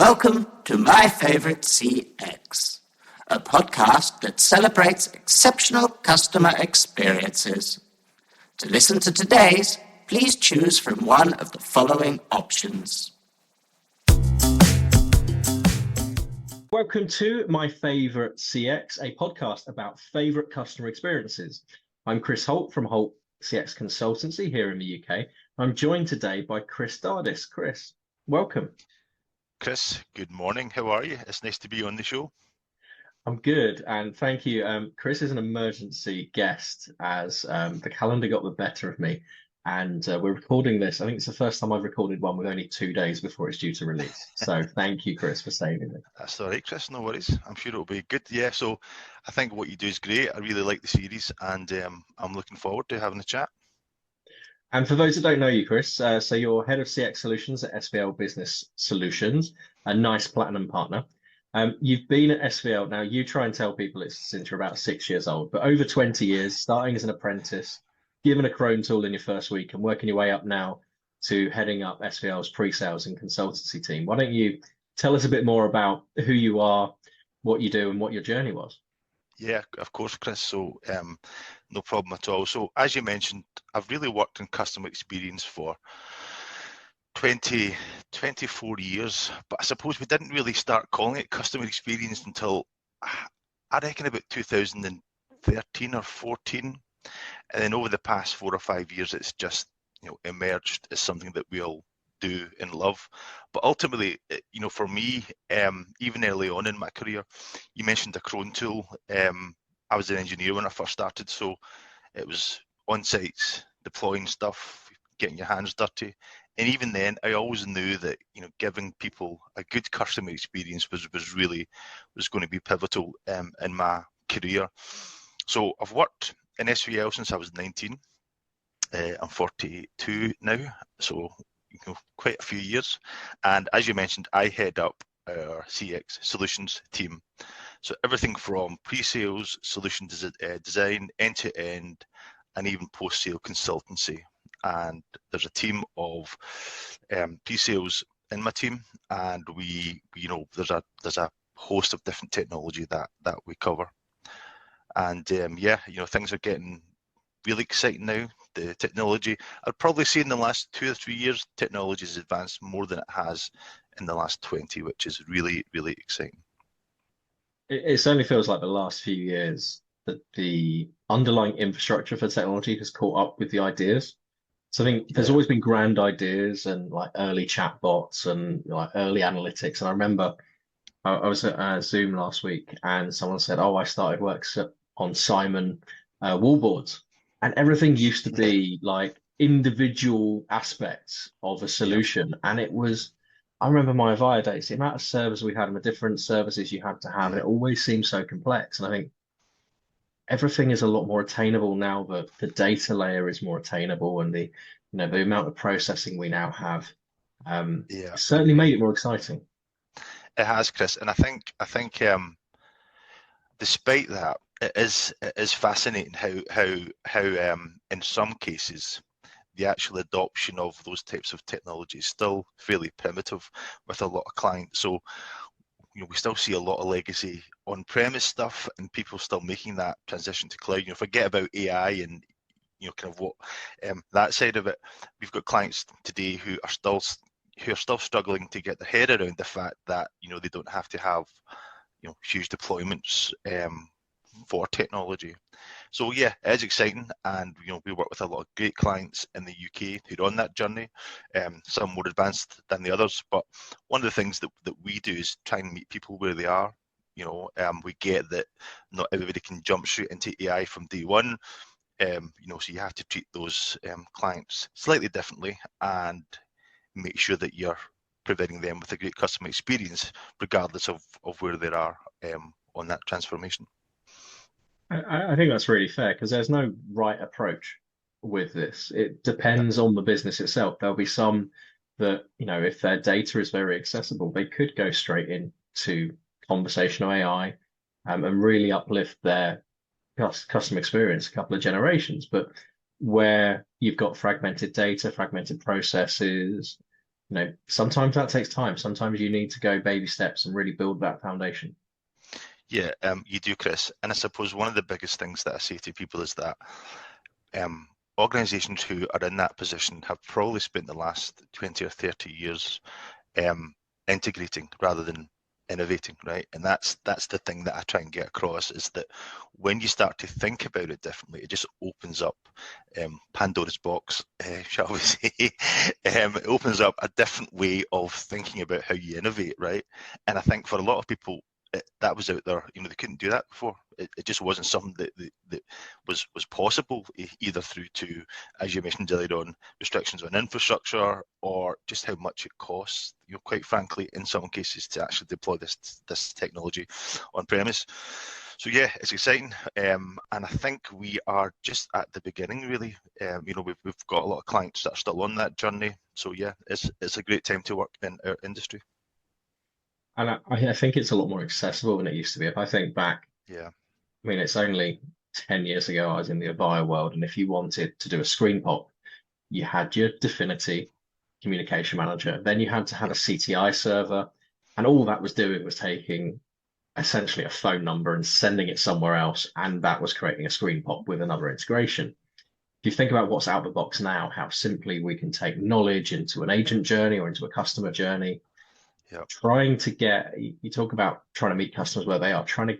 Welcome to My Favorite CX, a podcast that celebrates exceptional customer experiences. To listen to today's, please choose from one of the following options. Welcome to My Favorite CX, a podcast about favorite customer experiences. I'm Chris Holt from Holt CX Consultancy here in the UK. I'm joined today by Chris Dardis. Chris, welcome. Chris, good morning. How are you? It's nice to be on the show. I'm good, and thank you. Chris is an emergency guest as the calendar got the better of me, and we're recording this. I think it's the first time I've recorded one with only 2 days before it's due to release. So thank you, Chris, for saving me. That's all right, Chris. No worries. I'm sure it'll be good. Yeah, so I think what you do is great. I really like the series, and I'm looking forward to having a chat. And for those that don't know you, Chris, so you're head of CX solutions at SVL Business Solutions, a nice platinum partner. You've been at SVL now. You try and tell people it's since you're about 6 years old, but over 20 years, starting as an apprentice, given a Chrome tool in your first week, and working your way up now to heading up SVL's pre-sales and consultancy team. Why don't you tell us a bit more about who you are, what you do, and what your journey was? Yeah, of course, Chris. So no problem at all. So as you mentioned, I've really worked in customer experience for 24 years, but I suppose we didn't really start calling it customer experience until I reckon about 2013 or 14. And then over the past 4 or 5 years, it's just emerged as something that we all do and love. But ultimately, for me, even early on in my career, you mentioned the Chrome tool. I was an engineer when I first started, so it was on sites, deploying stuff, getting your hands dirty. And even then, I always knew that giving people a good customer experience was going to be pivotal in my career. So I've worked in SVL since I was 19. I'm 42 now, so quite a few years. And as you mentioned, I head up our CX solutions team. So everything from pre-sales, solution design, end-to-end, and even post-sale consultancy. And there's a team of pre-sales in my team, and we there's a host of different technology that we cover. And things are getting really exciting now. The technology, I'd probably say in the last 2 or 3 years, technology has advanced more than it has in the last 20, which is really, really exciting. It certainly feels like the last few years that the underlying infrastructure for technology has caught up with the ideas. So I think there's always been grand ideas and like early chatbots and like early analytics. And I remember I was at Zoom last week and someone said, "Oh, I started work on Simon wallboards." And everything used to be like individual aspects of a solution. And it was, I remember my Avaya days, the amount of servers we had and the different services you had to have, and it always seemed so complex. And I think everything is a lot more attainable now. The data layer is more attainable, and the amount of processing we now have certainly made it more exciting. It has, Chris, and I think despite that, it is fascinating how in some cases the actual adoption of those types of technology is still fairly primitive with a lot of clients. So we still see a lot of legacy on-premise stuff, and people still making that transition to cloud. Forget about AI and kind of what that side of it. We've got clients today who are still struggling to get their head around the fact that they don't have to have huge deployments for technology. So yeah, it is exciting, and we work with a lot of great clients in the UK who are on that journey, some more advanced than the others. But one of the things that we do is try and meet people where they are. We get that not everybody can jump straight into AI from day one. So you have to treat those clients slightly differently and make sure that you're providing them with a great customer experience, regardless of where they are on that transformation. I think that's really fair because there's no right approach with this. It depends on the business itself. There'll be some that, if their data is very accessible, they could go straight into conversational AI and really uplift their customer experience a couple of generations. But where you've got fragmented data, fragmented processes, Sometimes that takes time. Sometimes you need to go baby steps and really build that foundation. Yeah, you do, Chris. And I suppose one of the biggest things that I say to people is that organizations who are in that position have probably spent the last 20 or 30 years integrating rather than innovating, right? And that's the thing that I try and get across, is that when you start to think about it differently, it just opens up Pandora's box, shall we say. It opens up a different way of thinking about how you innovate, right? And I think for a lot of people, that was out there. They couldn't do that before. It just wasn't something that was possible, either through to, as you mentioned earlier on, restrictions on infrastructure, or just how much it costs. Quite frankly, in some cases, to actually deploy this technology on premise. So yeah, it's exciting, and I think we are just at the beginning, really. We've got a lot of clients that are still on that journey. So yeah, it's a great time to work in our industry. And I think it's a lot more accessible than it used to be. If I think back, Yeah, it's only 10 years ago I was in the Avaya world, and if you wanted to do a screen pop, you had your Definity communication manager, then you had to have a CTI server, and all that was doing was taking essentially a phone number and sending it somewhere else, and that was creating a screen pop with another integration. If you think about what's out the box now, how simply we can take knowledge into an agent journey or into a customer journey. yeah, You talk about trying to meet customers where they are, trying to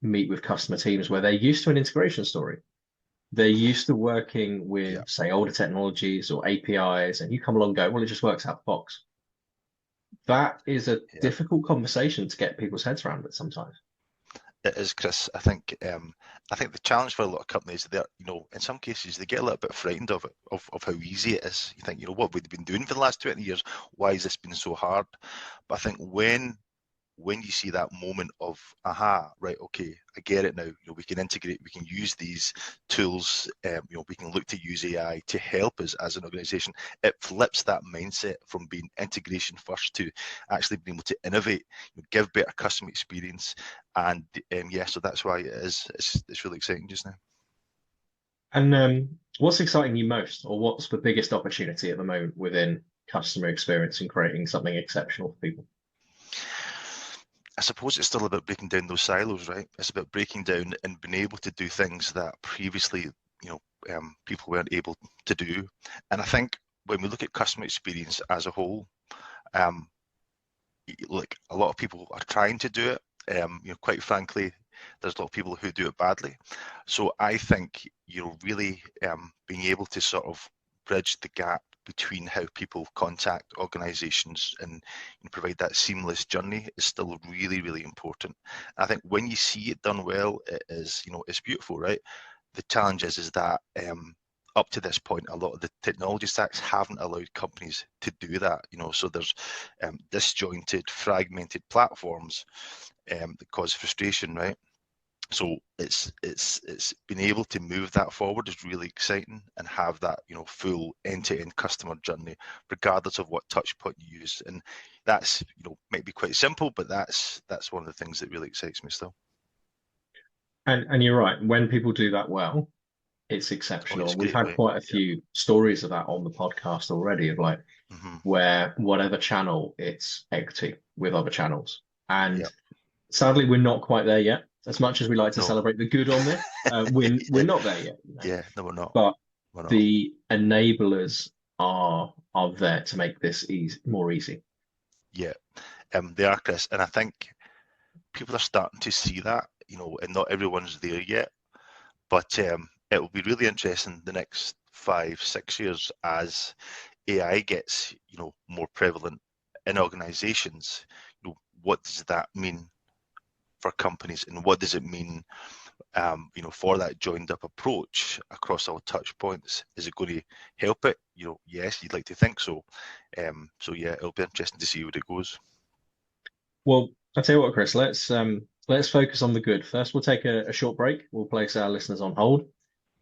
meet with customer teams where they're used to an integration story. They're used to working with, say, older technologies or APIs, and you come along and go, well, it just works out the box. That is a difficult conversation to get people's heads around it sometimes. It is, Chris. I think the challenge for a lot of companies, they're, in some cases they get a little bit frightened of it, of how easy it is. You think, what we've been doing for the last 20 years, why has this been so hard? But I think when you see that moment of, aha, right, okay, I get it now. We can integrate, we can use these tools, we can look to use AI to help us as an organization. It flips that mindset from being integration first to actually being able to innovate, give better customer experience. And so that's why it's really exciting just now. And what's exciting you most, or what's the biggest opportunity at the moment within customer experience and creating something exceptional for people? I suppose it's still about breaking down those silos, right? It's about breaking down and being able to do things that previously, people weren't able to do. And I think when we look at customer experience as a whole, like a lot of people are trying to do it. Quite frankly, there's a lot of people who do it badly. So I think really being able to sort of bridge the gap between how people contact organizations and provide that seamless journey is still really, really important. I think when you see it done well, it is, it's beautiful, right? The challenge is that up to this point, a lot of the technology stacks haven't allowed companies to do that, so there's disjointed, fragmented platforms that cause frustration, right? So it's been able to move that forward is really exciting, and have that full end-to-end customer journey, regardless of what touch point you use. And that's might be quite simple, but that's one of the things that really excites me still. And you're right, when people do that well, it's exceptional. It's We've great, had quite a few stories of that on the podcast already, of like where whatever channel, it's equity with other channels. And sadly, we're not quite there yet. As much as we like to celebrate the good on this, we're not there yet. Yeah, no, we're not. But the enablers are there to make this more easy. Yeah, they are, Chris. And I think people are starting to see that, and not everyone's there yet. But it will be really interesting the next 5-6 years as AI gets, more prevalent in organizations. What does that mean for companies, and what does it mean, for that joined up approach across all touch points? Is it going to help it? Yes, you'd like to think so. So yeah, it'll be interesting to see where it goes. Well, I'll tell you what, Chris, let's focus on the good. First, we'll take a short break. We'll place our listeners on hold.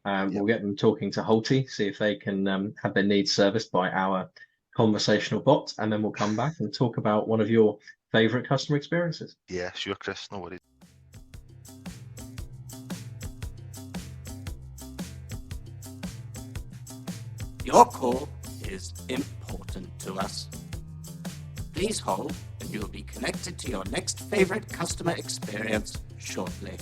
We'll get them talking to Holty, see if they can have their needs serviced by our conversational bot, and then we'll come back and talk about one of your favorite customer experiences. Yeah, sure, Chris, no worries. Your call is important to us. Please hold, and you will be connected to your next favorite customer experience shortly.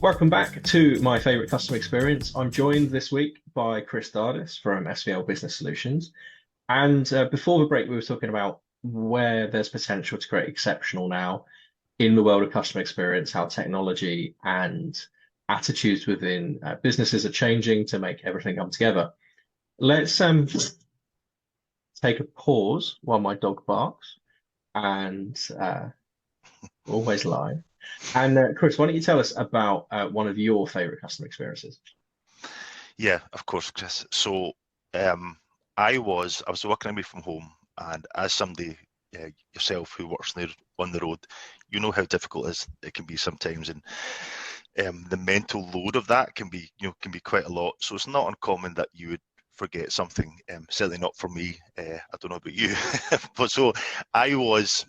Welcome back to my favorite customer experience. I'm joined this week by Chris Dardis from SVL Business Solutions. And before the break, we were talking about where there's potential to create exceptional now in the world of customer experience, how technology and attitudes within businesses are changing to make everything come together. Let's take a pause while my dog barks, and always live. And Chris, why don't you tell us about one of your favorite customer experiences? Yeah, of course, Chris. So I was working away from home, and as somebody yourself who works on the road, you know how difficult it can be sometimes, and the mental load of that can be quite a lot. So it's not uncommon that you would forget something. Certainly not for me. I don't know about you, but so I was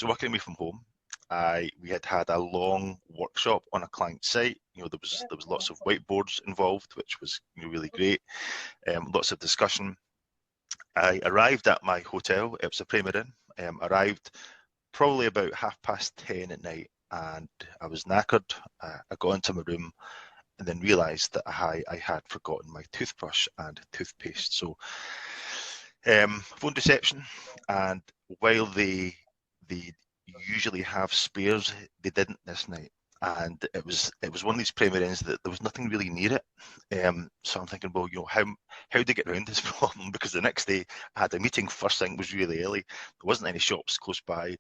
working away from home. We had a long workshop on a client site. There was lots of whiteboards involved, which was really great. Lots of discussion. I arrived at my hotel. It was a Premier Inn. Arrived probably about 10:30 at night, and I was knackered. I got into my room and then realised that I had forgotten my toothbrush and toothpaste. So phone reception, and while they usually have spares, they didn't this night, and it was one of these Premier Inns that there was nothing really near it. So I'm thinking, well, how do I get around this problem? Because the next day I had a meeting first thing, was really early. There wasn't any shops close by.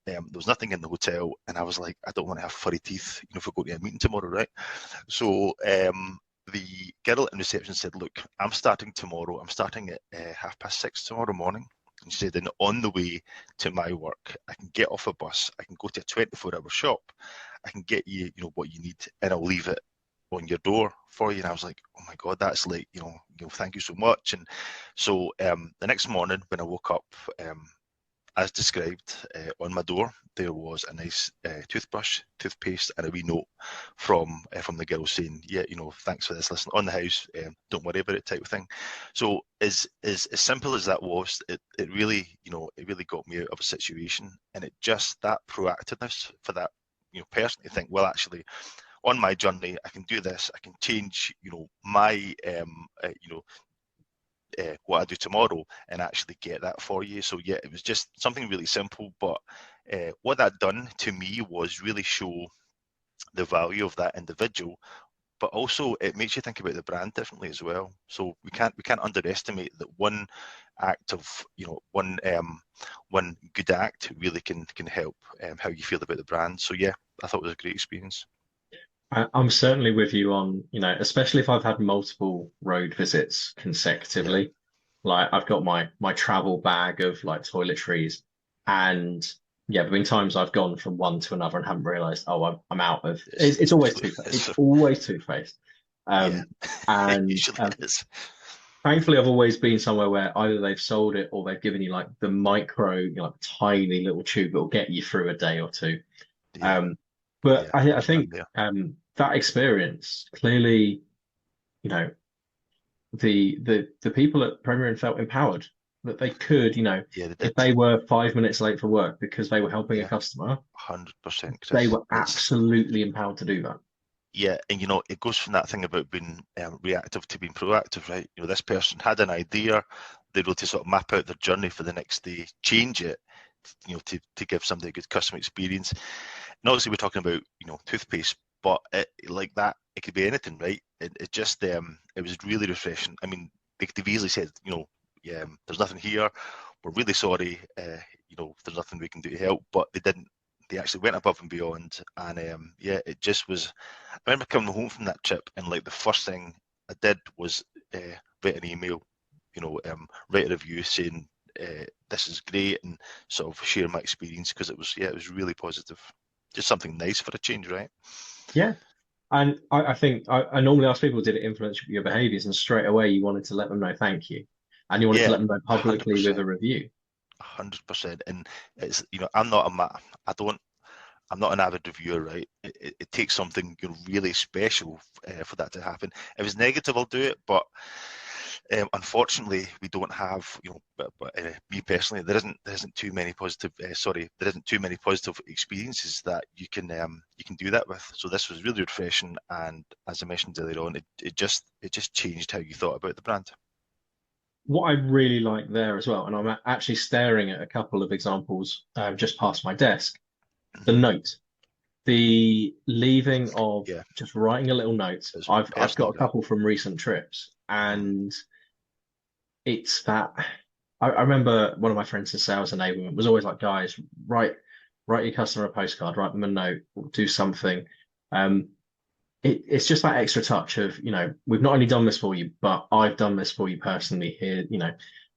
There was nothing in the hotel, and I was like, I don't want to have furry teeth, if we're going to a meeting tomorrow, right? So the girl in reception said, look, I'm starting tomorrow. I'm starting at 6:30 tomorrow morning. And she said, and on the way to my work, I can get off a bus, I can go to a 24-hour shop, I can get you, what you need, and I'll leave it on your door for you. And I was like, oh my God, that's like, thank you so much. And so the next morning when I woke up, as described, on my door, there was a nice toothbrush, toothpaste, and a wee note from the girl saying, yeah, thanks for this, listen, on the house, don't worry about it, type of thing. So as simple as that was, it really got me out of a situation, and it just, that proactiveness for that person to think, well, actually, on my journey, I can do this, I can change, my what I do tomorrow, and actually get that for you. So yeah, it was just something really simple, but what that done to me was really show the value of that individual, but also it makes you think about the brand differently as well. So we can't underestimate that one act of one good act really can help how you feel about the brand. So yeah, I thought it was a great experience. I'm certainly with you on, especially if I've had multiple road visits consecutively. Yeah. Like I've got my travel bag of like toiletries, and yeah, there've been times I've gone from one to another and haven't realised, oh, I'm out of. It's always toothpaste. It's always toothpaste. Yeah. And It usually is. thankfully, I've always been somewhere where either they've sold it or they've given you like the micro, like tiny little tube that will get you through a day or two. Yeah. But Yeah, I think that experience clearly, the people at Premier Inn felt empowered that they could, yeah, they if did. they were 5 minutes late for work because they were helping a customer, 100%, Chris. they were absolutely empowered to do that. Yeah, and it goes from that thing about being reactive to being proactive, right? This person had an idea, they're able to sort of map out their journey for the next day, change it, to give somebody a good customer experience. And obviously we're talking about, toothpaste, but like that, it could be anything, right? It just, it was really refreshing. I mean, they've easily said, there's nothing here, we're really sorry, there's nothing we can do to help, but they didn't. They actually went above and beyond, and it just was. I remember coming home from that trip, and like the first thing I did was write an email, write a review saying this is great, and sort of share my experience, because it was really positive. Just something nice for a change, right? Yeah. And I think I normally ask people, did it influence your behaviors? And straight away you wanted to let them know thank you. And you wanted to let them know publicly 100%. with a review. 100%. And it's, I'm not an avid reviewer, right? It takes something really special for that to happen. If it's negative, I'll do it, but Unfortunately, we don't have, me personally, there isn't too many positive. There isn't too many positive experiences that you can do that with. So this was really refreshing, and as I mentioned earlier on, it just changed how you thought about the brand. What I really like there as well, and I'm actually staring at a couple of examples just past my desk. The note, the leaving of Yeah, just writing a little note. it's I've personal. got a couple from recent trips, and it's that I remember one of my friends in sales enablement was always like, guys, write your customer a postcard, write them a note, do something. It's just that extra touch of, we've not only done this for you, but I've done this for you personally here.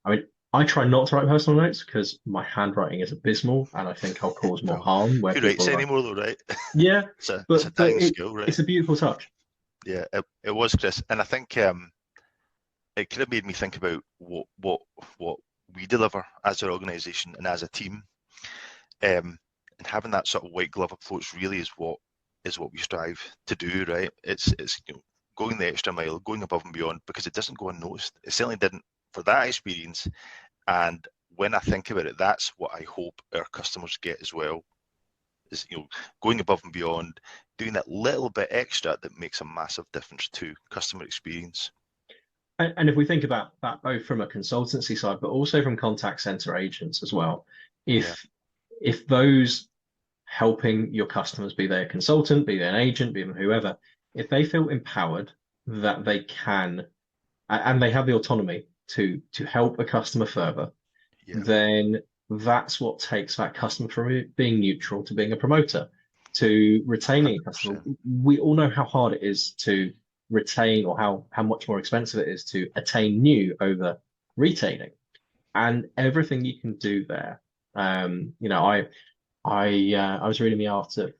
I mean, I try not to write personal notes because my handwriting is abysmal, and I think I'll cause more harm where Who people writes are like, anymore though, right? yeah, It's a dying skill, right? it's a beautiful touch. Yeah, it was, Chris, and I think it could have made me think about what we deliver as an organisation and as a team, and having that sort of white glove approach really is what we strive to do, right? It's going the extra mile, going above and beyond, because it doesn't go unnoticed. It certainly didn't for that experience, and when I think about it, that's what I hope our customers get as well. Is going above and beyond, doing that little bit extra that makes a massive difference to customer experience. And if we think about that both from a consultancy side, but also from contact center agents as well, if those helping your customers, be they a consultant, be they an agent, be them whoever, if they feel empowered that they can and they have the autonomy to help a customer further, then that's what takes that customer from being neutral to being a promoter, to retaining a customer. We all know how hard it is to retain, or how much more expensive it is to attain new over retaining, and everything you can do there. I was reading the art of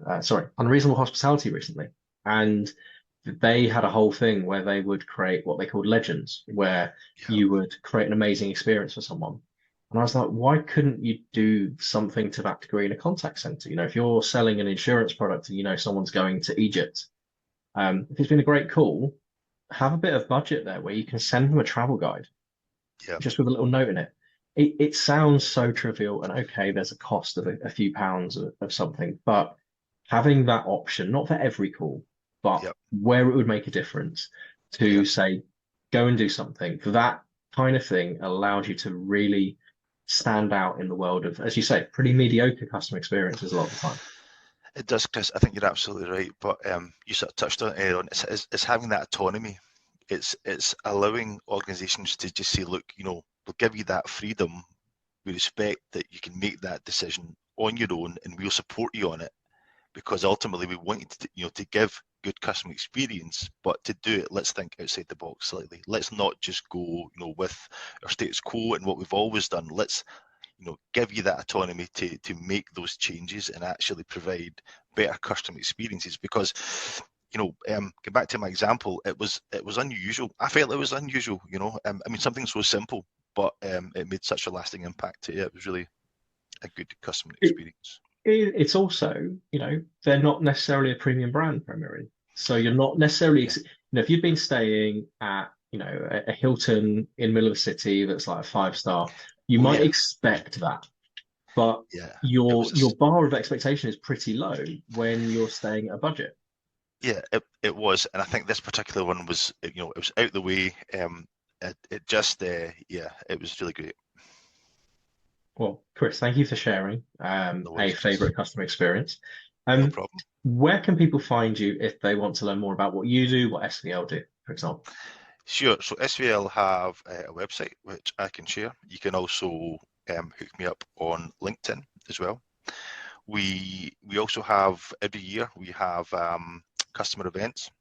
Unreasonable Hospitality recently, and they had a whole thing where they would create what they called legends, where you would create an amazing experience for someone. And I was like, why couldn't you do something to that degree in a contact center? If you're selling an insurance product and someone's going to Egypt, if it's been a great call, have a bit of budget there where you can send them a travel guide, just with a little note in it. It sounds so trivial, and okay, there's a cost of a few pounds of something, but having that option, not for every call, but where it would make a difference, to say, go and do something, for that kind of thing allows you to really stand out in the world of, as you say, pretty mediocre customer experiences a lot of the time. It does, Chris. I think you're absolutely right. But you sort of touched on it, Aaron. It's having that autonomy. It's allowing organisations to just say, look, we'll give you that freedom. We respect that you can make that decision on your own, and we'll support you on it, because ultimately we want you to give good customer experience, but to do it, let's think outside the box slightly. Let's not just go, with our status quo and what we've always done. Let's, give you that autonomy to make those changes and actually provide better customer experiences. Because, get back to my example, it was unusual. I felt it was unusual. Something so simple, but it made such a lasting impact. It was really a good customer experience. It's also, they're not necessarily a premium brand primarily. So you're not necessarily, if you've been staying at, a Hilton in the middle of the city that's like a 5-star, you might expect that. But your bar of expectation is pretty low when you're staying at a budget. Yeah, it was. And I think this particular one was, it was out the way. It was really great. Well, Chris, thank you for sharing a favorite customer experience. No problem. Where can people find you if they want to learn more about what you do, what SVL do, for example? Sure. So SVL have a website which I can share. You can also hook me up on LinkedIn as well. We also have, every year we have customer events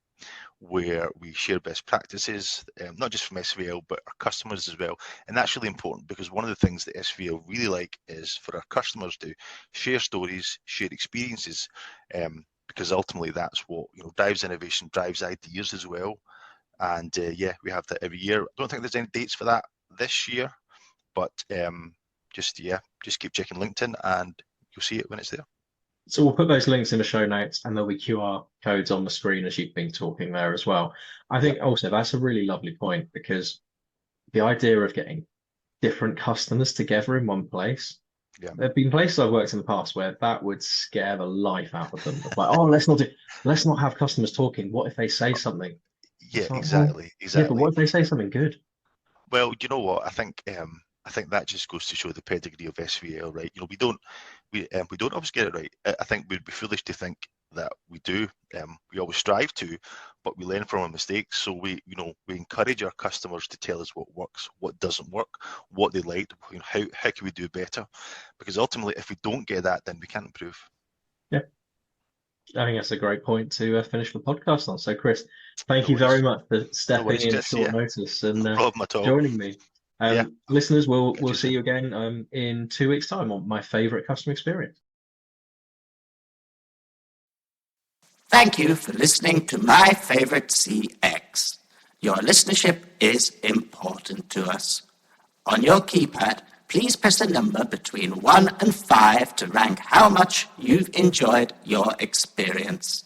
where we share best practices, not just from SVL, but our customers as well. And that's really important, because one of the things that SVL really like is for our customers to share stories, share experiences, because ultimately that's what drives innovation, drives ideas as well. And we have that every year. I don't think there's any dates for that this year, but just keep checking LinkedIn and you'll see it when it's there. So we'll put those links in the show notes, and there'll be QR codes on the screen as you've been talking there as well. I think also that's a really lovely point, because the idea of getting different customers together in one place. Yeah. There have been places I've worked in the past where that would scare the life out of them. Like, oh, let's not have customers talking. What if they say something? Yeah, It's like, well, exactly, yeah, but exactly. what if they say something good? Well, you know what? I think that just goes to show the pedigree of SVL, right? You know, we don't always get it right. I think we'd be foolish to think that we do. We always strive to, but we learn from our mistakes. So we encourage our customers to tell us what works, what doesn't work, what they like, how can we do better? Because ultimately, if we don't get that, then we can't improve. Yeah, I think that's a great point to finish the podcast on. So, Chris, thank No you very worries. much for No stepping worries, in at Chris. short Yeah, notice and no problem at all. joining me. Yeah. Listeners, we'll Catch you see soon. you again in 2 weeks' time on my favorite customer experience. Thank you for listening to My Favorite CX. Your listenership is important to us. On your keypad, please press a number between 1 and 5 to rank how much you've enjoyed your experience.